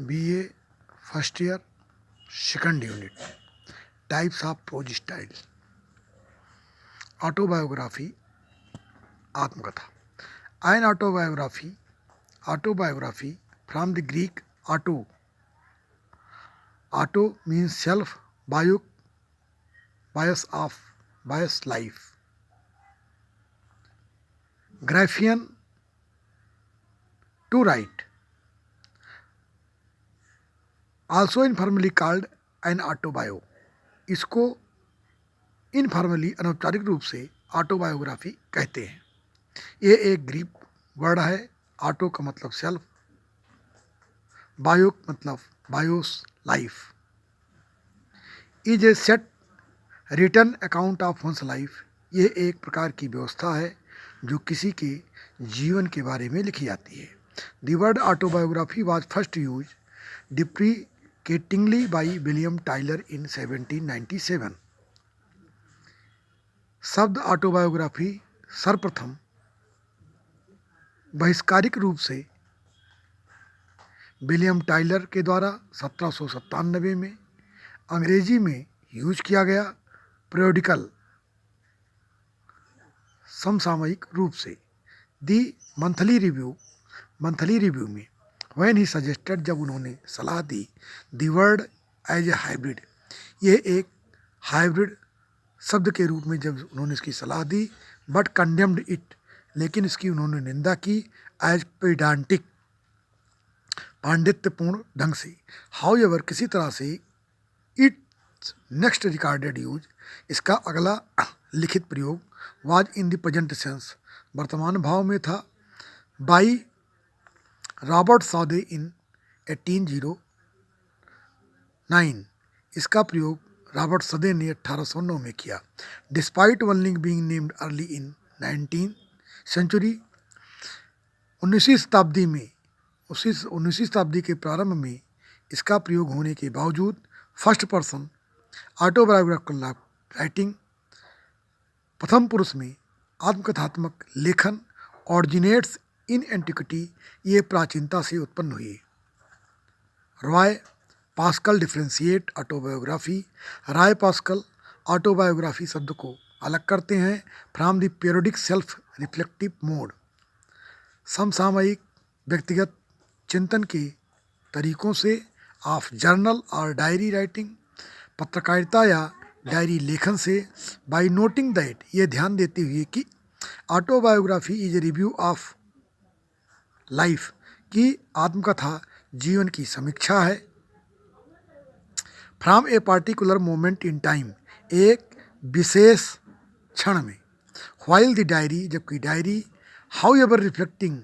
BA first year second unit types of prose style. Autobiography आत्मकथा। An autobiography from the Greek auto means self, bios life, graphein to write, also informally called an autobio. इसको informally अनौपचारिक रूप से autobiography कहते हैं। ये एक Greek word है। ऑटो का मतलब सेल्फ, बायो मतलब bios life. Is a set written account of one's life. ये एक प्रकार की व्यवस्था है जो किसी के जीवन के बारे में लिखी जाती है। The word autobiography was first use deprecatingly by William Tyler in 1797। शब्द ऑटोबायोग्राफी सर्वप्रथम बहिष्कारिक रूप से विलियम टाइलर के द्वारा 1797 में अंग्रेजी में यूज किया गया। पीरियोडिकल समसामयिक रूप से दी मंथली रिव्यू में व्हेन ही सजेस्टेड, जब उन्होंने सलाह दी, the word as a hybrid. ये एक हाइब्रिड शब्द के रूप में जब उन्होंने इसकी सलाह दी, बट कंडेम्ड इट, लेकिन इसकी उन्होंने निंदा की एज पेडांटिक, पांडित्यपूर्ण ढंग से। हाउएवर किसी तरह से इट्स नेक्स्ट रिकॉर्डेड यूज, इसका अगला लिखित प्रयोग was in the present sense, वर्तमान भाव में था, बाई रॉबर्ट सॉदे इन 1809। इसका प्रयोग रॉबर्ट सदे ने 1809 में किया। Despite only being named early in 19th century, 19वीं शताब्दी के प्रारंभ में इसका प्रयोग होने के बावजूद फर्स्ट पर्सन ऑटोबायोग्राफिकल राइटिंग, प्रथम पुरुष में आत्मकथात्मक लेखन, ऑरिजिनेट्स इन एंटिक्विटी, ये प्राचीनता से उत्पन्न हुई। Roy pascal differentiate autobiography. Roy pascal autobiography शब्द को अलग करते हैं from the periodic self reflective mode, समसामयिक व्यक्तिगत चिंतन के तरीकों से, ऑफ जर्नल और डायरी राइटिंग, पत्रकारिता या डायरी लेखन से, बाय नोटिंग दैट, ये ध्यान देते हुए कि autobiography is a review of life, की आत्मकथा जीवन की समीक्षा है, from a particular moment in time, एक विशेष क्षण में, व्हाइल द डायरी, जबकि डायरी, हाउ एवर रिफ्लेक्टिंग,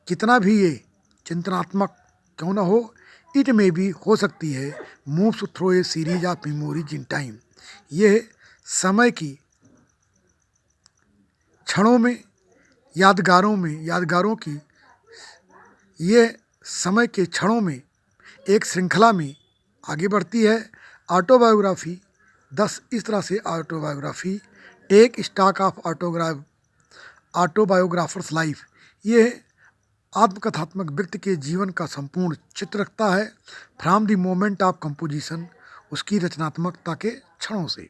कितना भी ये चिंतनात्मक क्यों न हो, इट में भी हो सकती है, moves through a series of memories in time, ये समय की क्षणों में, यादगारों की, ये समय के क्षणों में एक श्रृंखला में आगे बढ़ती है। ऑटोबायोग्राफी इस तरह से autobiography take stock of autobiographer's life, ये आत्मकथात्मक व्यक्ति के जीवन का संपूर्ण चित्र रखता है, from the moment of composition, उसकी रचनात्मकता के क्षणों से।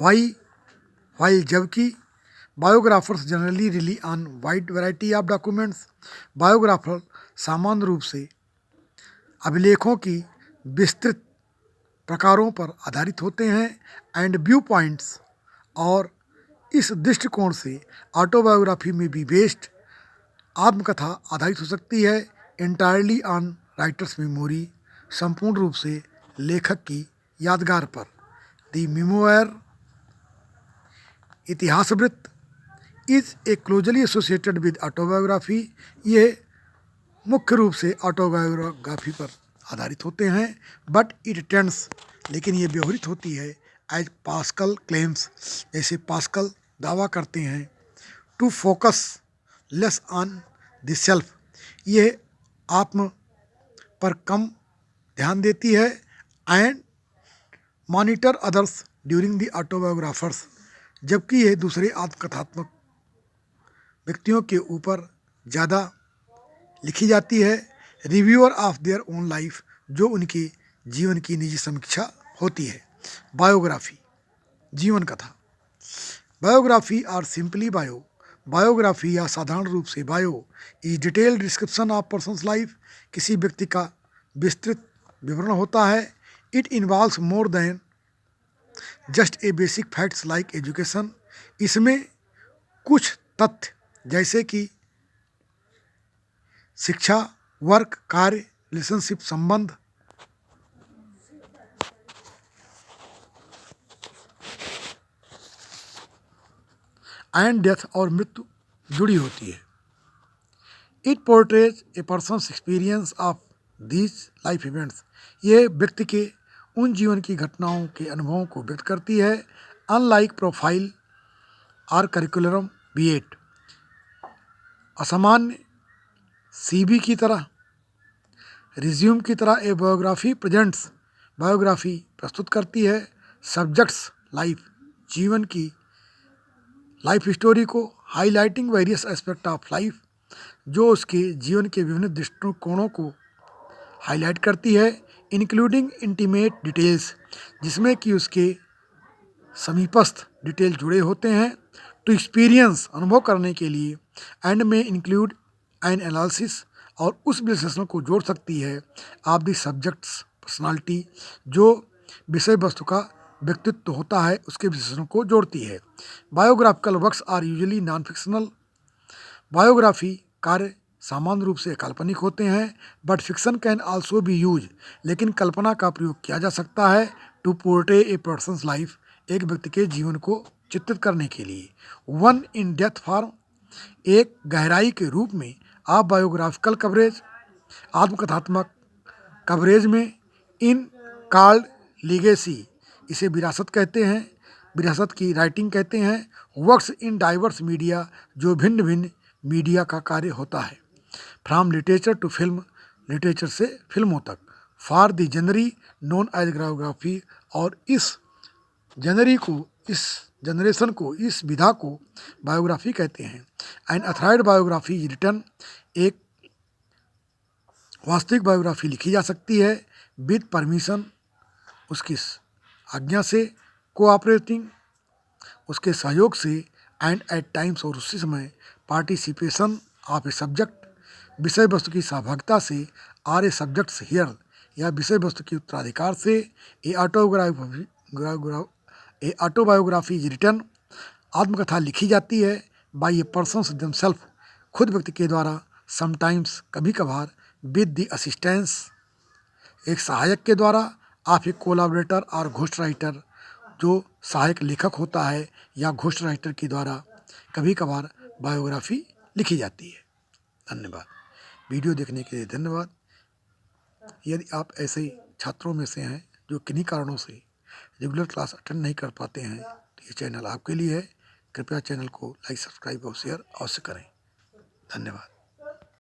वाइल जबकि बायोग्राफर्स generally relief on wide variety of documents, biographer सामान्य रूप से अभिलेखों की विस्तृत प्रकारों पर आधारित होते हैं, एंड व्यू पॉइंट्स, और इस दृष्टिकोण से ऑटोबायोग्राफी में भी बेस्ड आत्मकथा आधारित हो सकती है, इंटायरली ऑन राइटर्स मेमोरी, संपूर्ण रूप से लेखक की यादगार पर। द मेमोयर इतिहासवृत्त is a closely associated with autobiography, ये मुख्य रूप से ऑटोबायोग्राफी पर आधारित होते हैं, बट इट टेंड्स, लेकिन ये व्यवहारित होती है, एज पास्कल क्लेम्स, जैसे पास्कल दावा करते हैं, to focus less on the self, ये आत्म पर कम ध्यान देती है, and monitor others during the autobiographer's, जबकि ये दूसरे आत्मकथात्मक व्यक्तियों के ऊपर ज़्यादा लिखी जाती है। Reviewer of their own life, जो उनके जीवन की निजी समीक्षा होती है। बायोग्राफी, जीवन कथा। बायोग्राफी आर सिंपली बायोग्राफी या साधारण रूप से bio is detailed description of persons life, किसी व्यक्ति का विस्तृत विवरण होता है। It involves more than just a basic facts like education, इसमें कुछ तथ्य जैसे कि शिक्षा, वर्क, कार्य, रिलेशनशिप, संबंध एंड डेथ और मृत्यु जुड़ी होती है। It portrays A persons experience of these life events, ये व्यक्ति के उन जीवन की घटनाओं के अनुभवों को व्यक्त करती है। Unlike profile are curriculum B8, असामान्य CV की तरह, रिज्यूम की तरह ए बायोग्राफी प्रेजेंट्स, बायोग्राफी प्रस्तुत करती है सब्जेक्ट्स लाइफ, जीवन की लाइफ स्टोरी को, highlighting various aspect of life, जो उसके जीवन के विभिन्न दृष्टिकोणों को हाईलाइट करती है। इंक्लूडिंग इंटीमेट डिटेल्स, जिसमें कि उसके समीपस्थ डिटेल जुड़े होते हैं। टू एक्सपीरियंस, अनुभव करने के लिए। एंड में इंक्लूड एन एनालिसिस, और उस विश्लेषण को जोड़ सकती है ऑफ द सब्जेक्ट्स पर्सनालिटी, जो विषय वस्तु का व्यक्तित्व होता है उसके विशेषणों को जोड़ती है। Biographical works are usually non fictional, biography कार्य सामान्य रूप से काल्पनिक होते हैं। But fiction can also be use, लेकिन कल्पना का प्रयोग किया जा सकता है to portray a person's life, एक व्यक्ति के जीवन को चित्रित करने के लिए। वन इन डेप्थ फॉर्म, एक गहराई के रूप में। आप बायोग्राफिकल कवरेज, आत्मकथात्मक कवरेज में। इन कॉल्ड लीगेसी, इसे विरासत कहते हैं, विरासत की राइटिंग कहते हैं। वर्क्स इन डाइवर्स मीडिया, जो भिन्न भिन्न मीडिया का कार्य होता है। From literature to film, literature से फिल्मों तक। For the genre known as biography, और इस जनरी को, इस जनरेशन को, इस विधा को बायोग्राफी कहते हैं। And authorised biography is written, एक वास्तविक बायोग्राफी लिखी जा सकती है विद परमिशन, उसकी आज्ञा से, कोऑपरेटिंग, उसके सहयोग से, एंड एट टाइम्स, और उसी समय पार्टिसिपेशन ऑफ ए सब्जेक्ट, विषय वस्तु की सहभागिता से। आर ए सब्जेक्ट्स हियर, या विषय वस्तु की उत्तराधिकार से। ए ऑटोबायोग्राफी इज रिटन, आत्मकथा लिखी जाती है बाई ए पर्सन्स देमसेल्फ, खुद व्यक्ति के द्वारा। समटाइम्स, कभी कभार। विद द असिस्टेंस, एक सहायक के द्वारा। ऑफ ए कोलाबरेटर और घोस्ट राइटर, जो सहायक लेखक होता है या घोस्ट राइटर के द्वारा कभी कभार बायोग्राफी लिखी जाती है। धन्यवाद। वीडियो देखने के लिए धन्यवाद। यदि आप ऐसे छात्रों में से हैं जो किन्हीं कारणों से रेगुलर क्लास अटेंड नहीं कर पाते हैं, तो ये चैनल आपके लिए है। कृपया चैनल को लाइक, सब्सक्राइब और शेयर अवश्य करें। धन्यवाद।